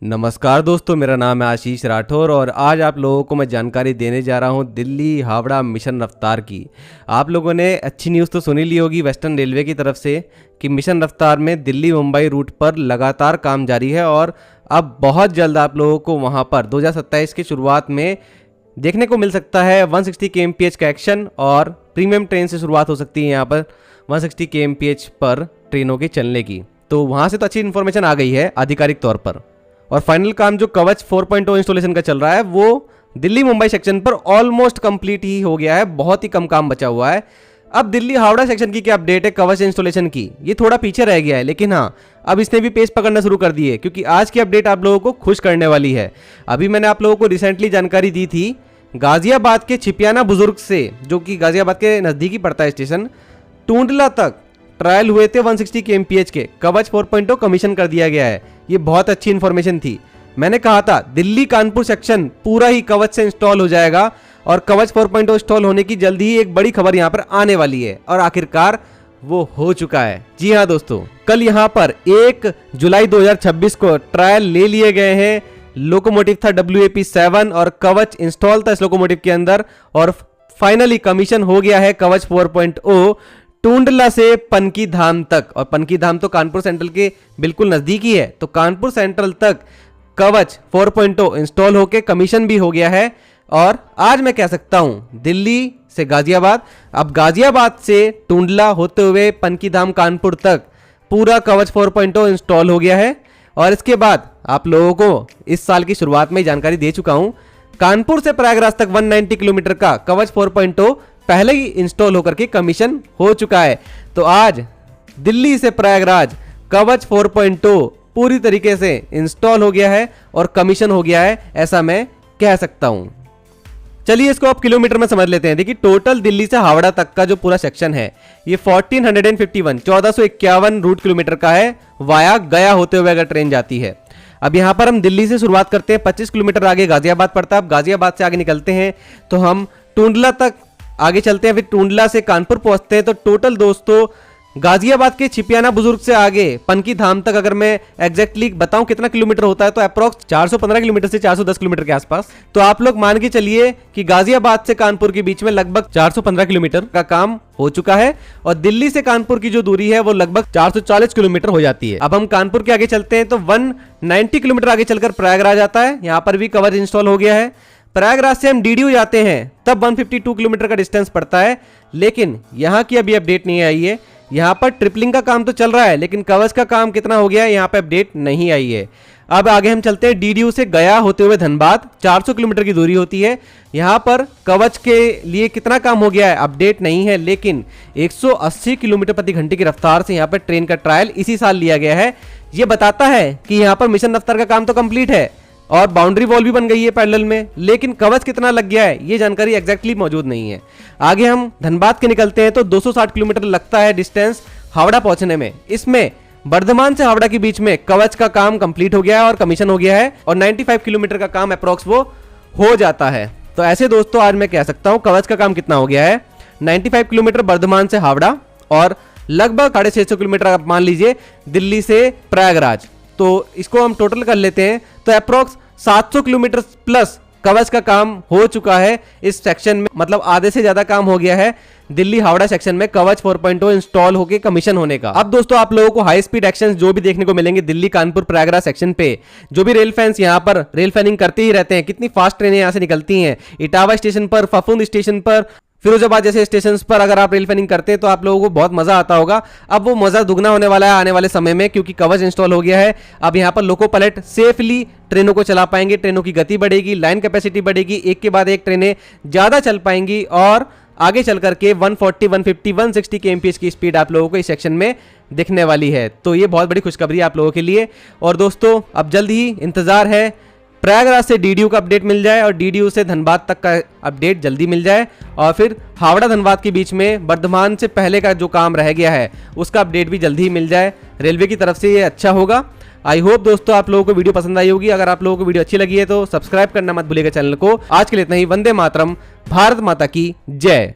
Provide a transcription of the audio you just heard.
नमस्कार दोस्तों, मेरा नाम है आशीष राठौर और आज आप लोगों को मैं जानकारी देने जा रहा हूं दिल्ली हावड़ा मिशन रफ्तार की। आप लोगों ने अच्छी न्यूज़ तो सुनी ली होगी वेस्टर्न रेलवे की तरफ से कि मिशन रफ्तार में दिल्ली मुंबई रूट पर लगातार काम जारी है और अब बहुत जल्द आप लोगों को वहां पर 2027 की शुरुआत में देखने को मिल सकता है 160 kmph का एक्शन और प्रीमियम ट्रेन से शुरुआत हो सकती है यहाँ पर 160 kmph पर ट्रेनों के चलने की। तो वहाँ से तो अच्छी इन्फॉर्मेशन आ गई है आधिकारिक तौर पर। और फाइनल काम जो कवच 4.0 इंस्टॉलेशन का चल रहा है वो दिल्ली मुंबई सेक्शन पर ऑलमोस्ट कंप्लीट ही हो गया है, बहुत ही कम काम बचा हुआ है। अब दिल्ली हावड़ा सेक्शन की क्या अपडेट है कवच इंस्टॉलेशन की, ये थोड़ा पीछे रह गया है, लेकिन हाँ अब इसने भी पेस पकड़ना शुरू कर दी है क्योंकि आज की अपडेट आप लोगों को खुश करने वाली है। अभी मैंने आप लोगों को रिसेंटली जानकारी दी थी गाजियाबाद के छिपियाना बुजुर्ग से, जो कि गाजियाबाद के नज़दीकी पड़ता है स्टेशन, टूंडला तक ट्रायल हुए थे 160 kmph के। कवच 4.0 कमीशन कर दिया गया है। ये बहुत अच्छी इन्फॉर्मेशन थी। मैंने कहा था दिल्ली कानपुर सेक्शन पूरा ही कवच से इंस्टॉल हो जाएगा और कवच 4.0 इंस्टॉल होने की जल्दी ही एक बड़ी खबर यहाँ पर आने वाली है और आखिरकार वो हो चुका है। जी हाँ दोस्तों, कल यहाँ पर 1 जुलाई 2026 को ट्रायल ले लिए गए हैं। लोकोमोटिव था WAP7 और कवच इंस्टॉल था इस लोकोमोटिव के अंदर और फाइनली कमीशन हो गया है कवच 4.0 टूंडला से पनकी धाम तक। और पनकी धाम तो कानपुर सेंट्रल के बिल्कुल नजदीक ही है, तो कानपुर सेंट्रल तक कवच 4.0 इंस्टॉल होके कमीशन भी हो गया है। और आज मैं कह सकता हूं दिल्ली से गाजियाबाद, अब गाजियाबाद से टूंडला होते हुए पनकी धाम कानपुर तक पूरा कवच 4.0 इंस्टॉल हो गया है। और इसके बाद आप लोगों को इस साल की शुरुआत में जानकारी दे चुका हूं, कानपुर से प्रयागराज तक 190 किलोमीटर का कवच 4.0 पहले ही इंस्टॉल होकर के कमीशन हो चुका है। तो आज दिल्ली से प्रयागराज कवच 4.0 पूरी तरीके से इंस्टॉल हो गया है और कमीशन हो गया है, ऐसा मैं कह सकता हूं। चलिए इसको आप किलोमीटर में समझ लेते हैं। देखिए टोटल दिल्ली से हावड़ा तक का जो पूरा सेक्शन है ये 1451 रूट किलोमीटर का है, वाया गया होते हुए अगर ट्रेन जाती है। अब यहाँ पर हम दिल्ली से शुरुआत करते हैं, 25 किलोमीटर आगे गाजियाबाद पड़ता है। अब गाजियाबाद से आगे निकलते हैं तो हम टूंडला तक आगे चलते हैं, फिर टूंडला से कानपुर पहुंचते हैं। तो टोटल दोस्तों गाजियाबाद के छिपियाना बुजुर्ग से आगे पनकी धाम तक अगर मैं एग्जैक्टली बताऊं कितना किलोमीटर होता है तो अप्रॉक्स 415 किलोमीटर से 410 किलोमीटर के आसपास। तो आप लोग मान के चलिए कि गाजियाबाद से कानपुर के बीच में लगभग 415 किलोमीटर का काम हो चुका है और दिल्ली से कानपुर की जो दूरी है वो लगभग 440 किलोमीटर हो जाती है। अब हम कानपुर के आगे चलते हैं तो 190 किलोमीटर आगे चलकर प्रयागराज आता है, यहाँ पर भी कवच इंस्टॉल हो गया है। प्रयागराज से हम DDU जाते हैं तब 152 किलोमीटर का डिस्टेंस पड़ता है, लेकिन यहाँ की अभी अपडेट नहीं आई है। यहाँ पर ट्रिपलिंग का काम तो चल रहा है लेकिन कवच का काम कितना हो गया है यहाँ पे अपडेट नहीं आई है। अब आगे हम चलते हैं DDU से गया होते हुए धनबाद 400 किलोमीटर की दूरी होती है। यहाँ पर कवच के लिए कितना काम हो गया है अपडेट नहीं है, लेकिन 180 किलोमीटर प्रति घंटे की रफ्तार से यहाँ पर ट्रेन का ट्रायल इसी साल लिया गया है। ये बताता है कि यहाँ पर मिशन रफ्तार का काम तो कंप्लीट है और बाउंड्री वॉल भी बन गई है पैरेलल में, लेकिन कवच कितना लग गया है ये जानकारी एग्जैक्टली मौजूद नहीं है। आगे हम धनबाद के निकलते हैं तो 260 किलोमीटर लगता है डिस्टेंस हावड़ा पहुंचने में। इसमें बर्धमान से हावड़ा के बीच में कवच का काम कंप्लीट हो गया है और कमीशन हो गया है और 95 किलोमीटर का काम अप्रॉक्स वो हो जाता है। तो ऐसे दोस्तों आज मैं कह सकता हूँ कवच का काम कितना हो गया है 95 किलोमीटर बर्धमान से हावड़ा और लगभग 650 किलोमीटर आप मान लीजिए दिल्ली से प्रयागराज। तो इसको हम टोटल कर लेते हैं तो अप्रोक्स 700 किलोमीटर प्लस कवच का काम हो चुका है इस सेक्शन में, मतलब आधे से ज्यादा काम हो गया है दिल्ली हावड़ा सेक्शन में कवच 4.0 इंस्टॉल होके कमीशन होने का। अब दोस्तों आप लोगों को हाई स्पीड एक्शंस जो भी देखने को मिलेंगे दिल्ली कानपुर प्रयागराज सेक्शन पे, जो भी रेल फैंस यहाँ पर रेल फैनिंग करते ही रहते हैं, कितनी फास्ट ट्रेनें यहाँ से निकलती हैं। इटावा स्टेशन पर, फफूंद स्टेशन पर, फिरोजाबाद जैसे स्टेशन पर अगर आप रेल फैनिंग करते हैं तो आप लोगों को बहुत मजा आता होगा। अब वो मजा दुगना होने वाला है आने वाले समय में क्योंकि कवच इंस्टॉल हो गया है। अब यहाँ पर लोको पायलट सेफली ट्रेनों को चला पाएंगे, ट्रेनों की गति बढ़ेगी, लाइन कैपेसिटी बढ़ेगी, एक के बाद एक ट्रेनें ज्यादा चल पाएंगी और आगे चल करके 140, 150, 160 kmph की स्पीड आप लोगों को इस सेक्शन में दिखने वाली है। तो ये बहुत बड़ी खुशखबरी आप लोगों के लिए। और दोस्तों अब जल्द ही इंतजार है प्रयागराज से DDU का अपडेट मिल जाए और DDU से धनबाद तक का अपडेट जल्दी मिल जाए और फिर हावड़ा धनबाद के बीच में बर्धमान से पहले का जो काम रह गया है उसका अपडेट भी जल्दी ही मिल जाए। रेलवे की तरफ से ये अच्छा होगा। आई होप दोस्तों आप लोगों को वीडियो पसंद आई होगी। अगर आप लोगों को वीडियो अच्छी लगी है तो सब्सक्राइब करना मत भूलिएगा चैनल को। आज के लिए इतना ही। वंदे मातरम, भारत माता की जय।